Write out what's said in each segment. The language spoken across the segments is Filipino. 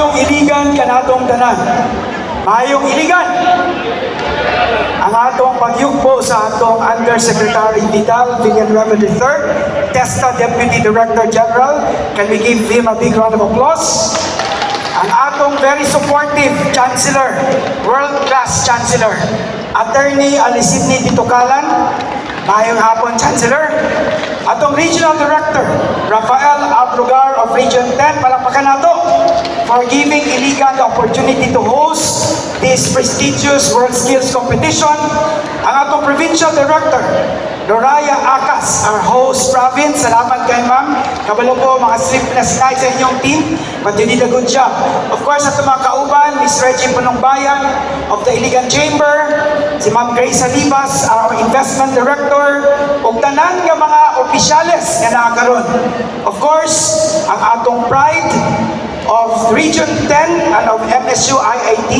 Maayong iligan kanatong tanan. Maayong iligan. Ang atong pagyugpo sa atong Undersecretary Vidal Villanueva III, TESTA Deputy Director General. Can we give him a big round of applause? Ang atong very supportive Chancellor, world-class Chancellor, Attorney Alisidney Ditukalan. Maayong hapon, Chancellor. Atong Regional Director, Rafael Ablugar of Region 10, palakpakan nato for giving Iligan the opportunity to host this prestigious World Skills Competition. Ang atong Provincial Director, Loraya Acas, our host province. Salamat kay ma'am. Kabalo po mga sleepless nights sa inyong team, but you did a good job. Of course, at mga kauban, Miss Reggie Panongbayan of the Iligan Chamber, si Ma'am Grace Salibas, our Investment Director, ug tanan nga mga opisyales nga nakakaroon. Of course, ang atong pride of Region 10 and of MSU IIT,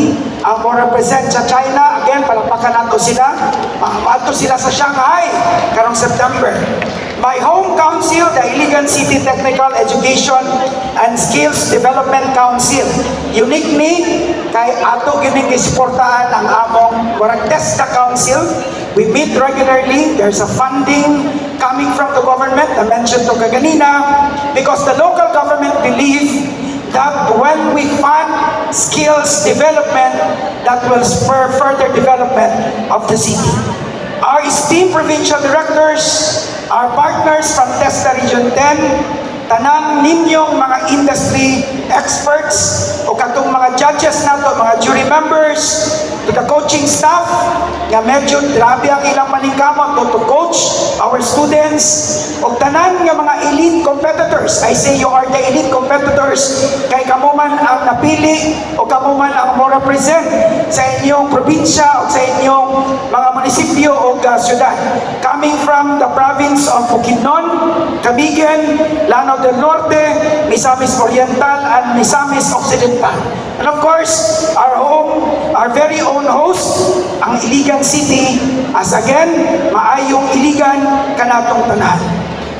ang mo represent sa China. Again, palakpakan nato sila. Maato sila sa Shanghai karong September. My home council, the Iligan City Technical Education and Skills Development Council. Unique ni kay ato gining gisuportahan ang among TESTA Council. We meet regularly. There's a funding coming from the government. I mentioned to kaganina because the local government believe that when we fund skills development, that will spur further development of the city. Our esteemed provincial directors, our partners from TESTA Region 10, tanan ninyong mga industry experts o katong mga judges nato, mga jury members, to the coaching staff, nga medyo grabe ang ilang maningkamot to coach our students, o tanan nga mga elite competitors. I say you are the elite competitors, kay kamo man ang napili o kamo man ang mo represent sa inyong probinsya o sa inyong mga munisipyo o syudad. Coming from the province of Bukidnon, Camigan, Lanao del Norte, Misamis Oriental, and Misamis Occidental. And of course, our very own host, ang Iligan City, as again, maayong Iligan kanatong tanan.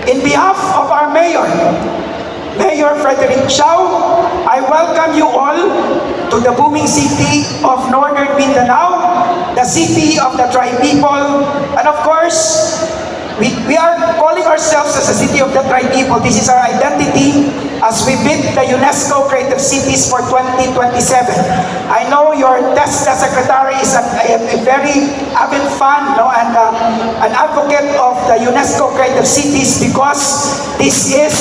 In behalf of our Mayor, Mayor Frederick Siao, I welcome you all to the booming city of Northern Mindanao, the city of the Tri-People, and of course, we are calling ourselves as a city of the Tri-People. This is our identity as we bid the UNESCO Creative Cities for 2027. I know your TESTA Secretary is a very avid fan, and an advocate of the UNESCO Creative Cities because this is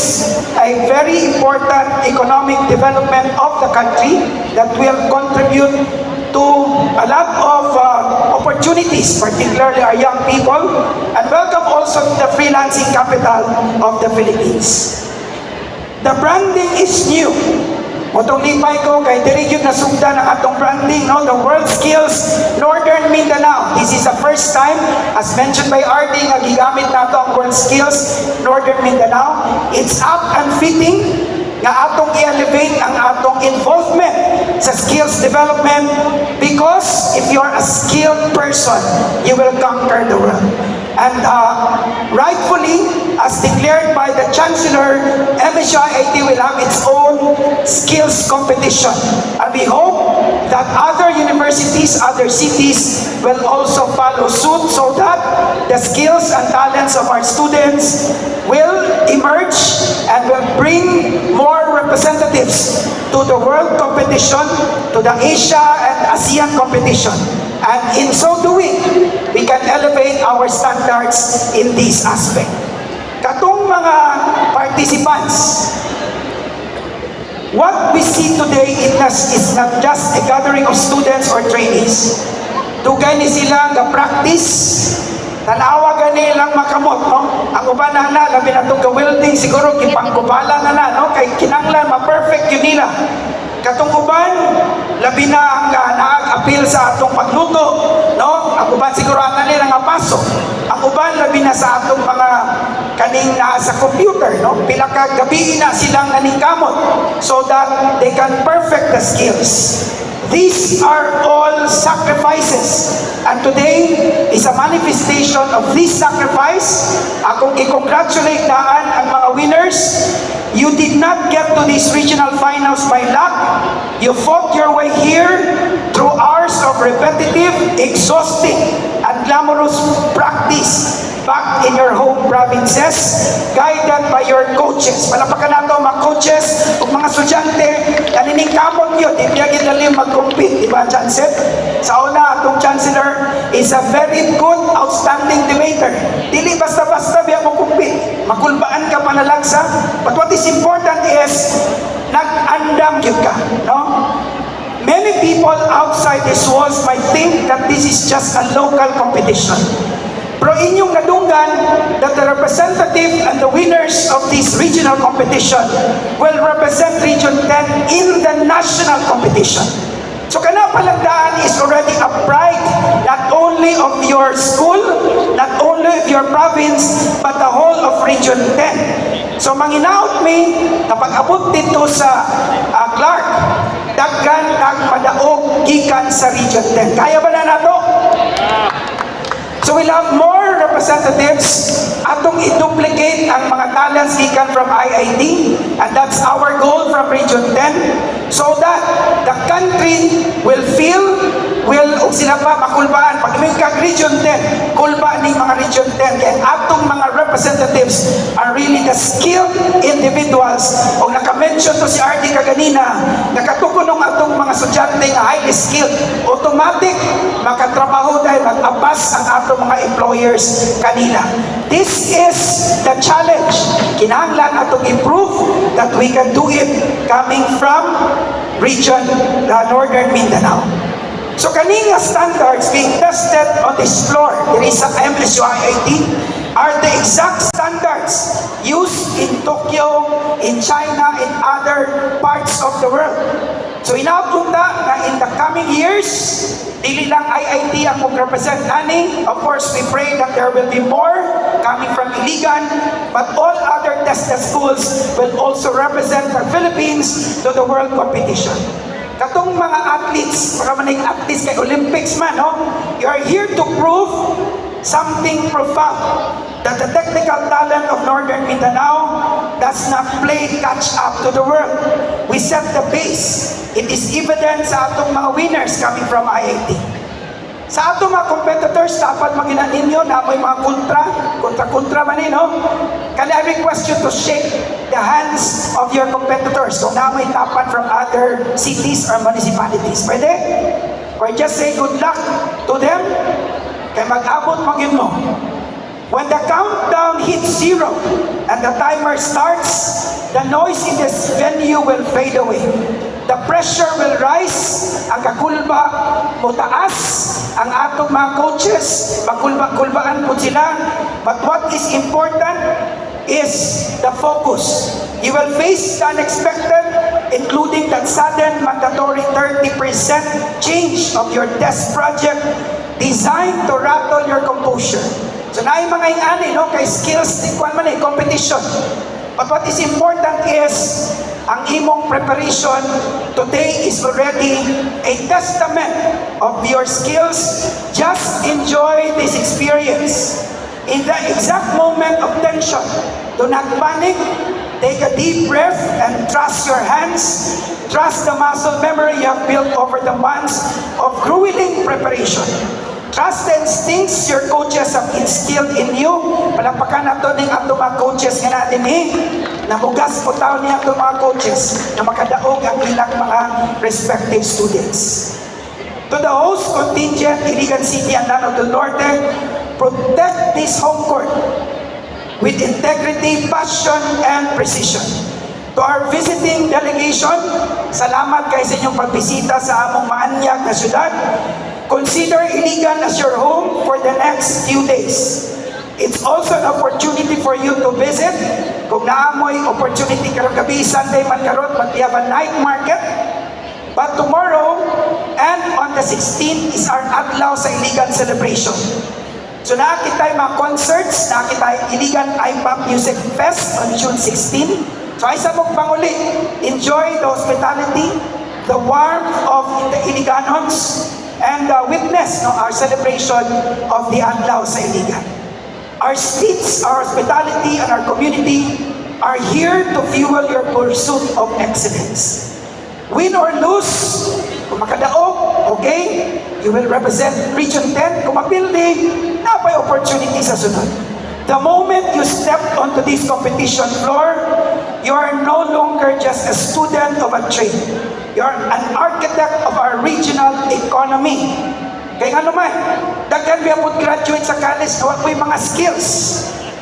a very important economic development of the country that will contribute to a lot of opportunities, particularly our young people, and welcome also the freelancing capital of the Philippines. The branding is new. Motong lipay ko kay diri gyud nasugdan ang atong branding, no? The World Skills Northern Mindanao. This is the first time, as mentioned by RD, nga gigamit nato ang World Skills Northern Mindanao. It's up and fitting nga atong i-elevate ang atong involvement sa skills development, because if you're a skilled person, you will conquer the world. And rightfully, as declared by the Chancellor, MSU IIT will have its own skills competition. And we hope that other universities, other cities will also follow suit so that the skills and talents of our students will emerge and will bring more representatives to the world competition, to the Asia and ASEAN competition. And in so doing, we can elevate our standards in this aspect. Katong mga participants, what we see today is not just a gathering of students or trainees. Dugay ni sila nga practice, tanawa gani lang makamot, no? Ang uban na labi na itong welding siguro kipangkubala na, no? Kay kinanglan ma-perfect yun nila. Katong uban, labi na ang naag-appeal sa atong pagluto, no? Ang uban siguro ang nila nga pasok. Ang uban, labi na sa atong mga kaning sa computer, no? Pila ka gabi na silang naningkamot so that they can perfect the skills. These are all sacrifices. And today is a manifestation of this sacrifice. Akong i-congratulate ang mga winners. You did not get to these regional finals by luck. You fought your way here through hours of repetitive, exhausting, and glamorous practice back in your home provinces, guided by your coaches. Palapakan nato mga coaches o mga estudyante, naniningkamot yun, di biya ginali mag-compete, di ba, Chancellor? Sa una, atong Chancellor is a very good, outstanding debater. Dili basta-basta biya mo compete. Makulbaan ka panalagsa. But what is important is, nag-andam yun ka, no? Many people outside these walls might think that this is just a local competition. Pero inyong nadunggan that the representative and the winners of this regional competition will represent Region 10 in the national competition. So kana palagdaan is already a pride not only of your school, not only of your province, but the whole of Region 10. So manginaot mi kapag abot dito sa Clark, daghan kag madaog gikan sa Region 10. Kaya ba na nato? So we'll have more representatives atong i-duplicate ang mga talents gikan from IIT, and that's our goal from Region 10, so that the country will feel, og sila pa makulbaan. Pag may kag Region 10, kulba ni mga Region 10, kaya atong mga representatives are really the skilled individuals. O naka-mention to si RD kaganina, nakatukunong atong mga estudyante nga highly skilled, automatic makatrabaho dahil mag-abas ang atong mga employers kanila. This is the challenge. Kinahanglan atong improve that we can do it coming from region, Northern Mindanao. So kaning standards being tested on this floor, there is a MSU IIT, are the exact standards used in Tokyo, in China, in other parts of the world. So inapunta na in the coming years, dili lang IIT ang mag-represent ani. Of course, we pray that there will be more coming from Iligan, but all other tested schools will also represent the Philippines to the world competition. Katong mga athletes, para maning athletes kay Olympics man, no? You are here to prove something profound, that the technical talent of Northern Mindanao does not play catch up to the world. We set the base. It is evident sa atong mga winners coming from IIT. Sa atong mga competitors, dapat maginan ninyo na may mga kontra man no? Can I request you to shake the hands of your competitors kung na may tapat from other cities or municipalities? Pwede? Or just say good luck to them? Kaya mag-abot magin mo. When the countdown hits 0 and the timer starts, the noise in this venue will fade away. The pressure will rise, ang kakulba mo taas, ang atong mga coaches, magkulbaan po sila. But what is important is the focus. You will face the unexpected, including that sudden mandatory 30% change of your test project designed to rattle your composure. So na yung mga ingani, no, kay skills, competition. But what is important is, ang imong preparation today is already a testament of your skills. Just enjoy this experience. In the exact moment of tension, do not panic. Take a deep breath and trust your hands. Trust the muscle memory you have built over the months of grueling preparation. Trust the instincts your coaches have instilled in you. Palapakan nato ning atong mga coaches nga natin nabugas po taon niya atong mga coaches na makadaog ang ilang mga respective students. To the host contingent, Iligan City and Lanao del Norte, protect this home court with integrity, passion, and precision. To our visiting delegation, salamat kayo sa inyong pagbisita sa among maanyag na syudad. Consider Iligan as your home for the next few days. It's also an opportunity for you to visit. Kung naamoy opportunity karong gabi, Sunday man karon, we have a night market. But tomorrow and on the 16th is our Adlaw sa Iligan celebration. So nakakita mga concerts, nakakita Iligan IPAP Music Fest on June 16. So ay sa mong panguli, enjoy the hospitality, the warmth of the Iliganons, and witness our celebration of the Adlaw sa Iligan. Our streets, our hospitality, and our community are here to fuel your pursuit of excellence. Win or lose, kung makadaog, okay, you will represent Region 10. Kung mapildi, napay opportunity sa sunod. The moment you step onto this competition floor, you are no longer just a student of a trade. You are an architect of our regional economy. Kaya nga naman, daghan may apod graduate sa college na wala po yung mga skills.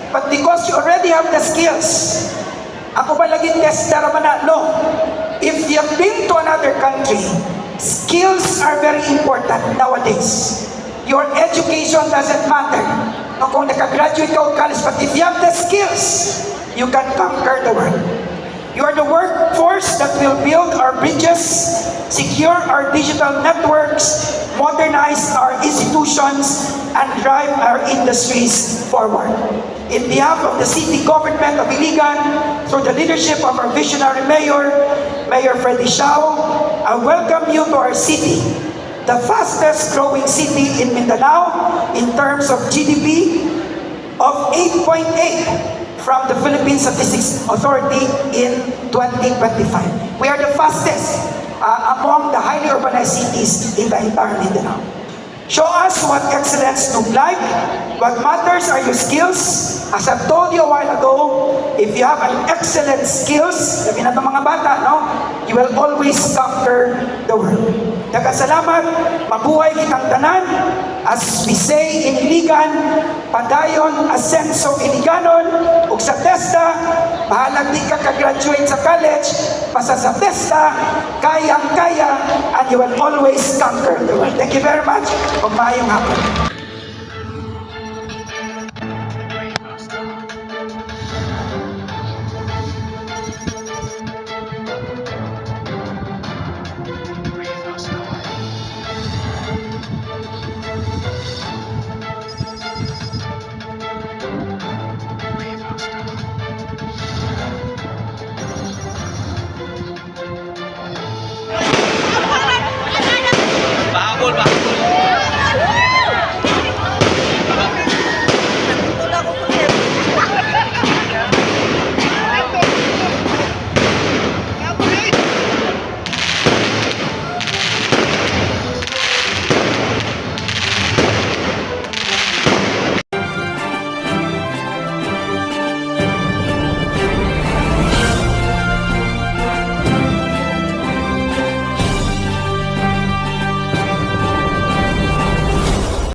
But because you already have the skills, ako ba lagi tester man na? No. If you have been to another country, skills are very important nowadays. Your education doesn't matter. No, kung nakagraduate ka of college, but if you have the skills, you can conquer the world. You are the workforce that will build our bridges, secure our digital networks, modernize our institutions, and drive our industries forward. In behalf of the city government of Iligan, through the leadership of our visionary mayor, Mayor Freddy Shao, I welcome you to our city, the fastest growing city in Mindanao in terms of GDP of 8.8 from the Philippine Statistics Authority in 2025. We are the fastest among the highly urbanized cities in the entire Mindanao. Show us what excellence looks like. What matters are your skills. As I've told you a while ago, if you have an excellent skills, sabi na itong mga bata, no? You will always conquer the world. Salamat, mabuhay kitang tanan. As we say in Iligan, padayon asenso Iliganon, ug sa TESDA, bahalag di ka ka-graduate sa college, basta sa TESDA, kayang-kaya, and you will always conquer the world. Thank you very much. Pagmayong hapon.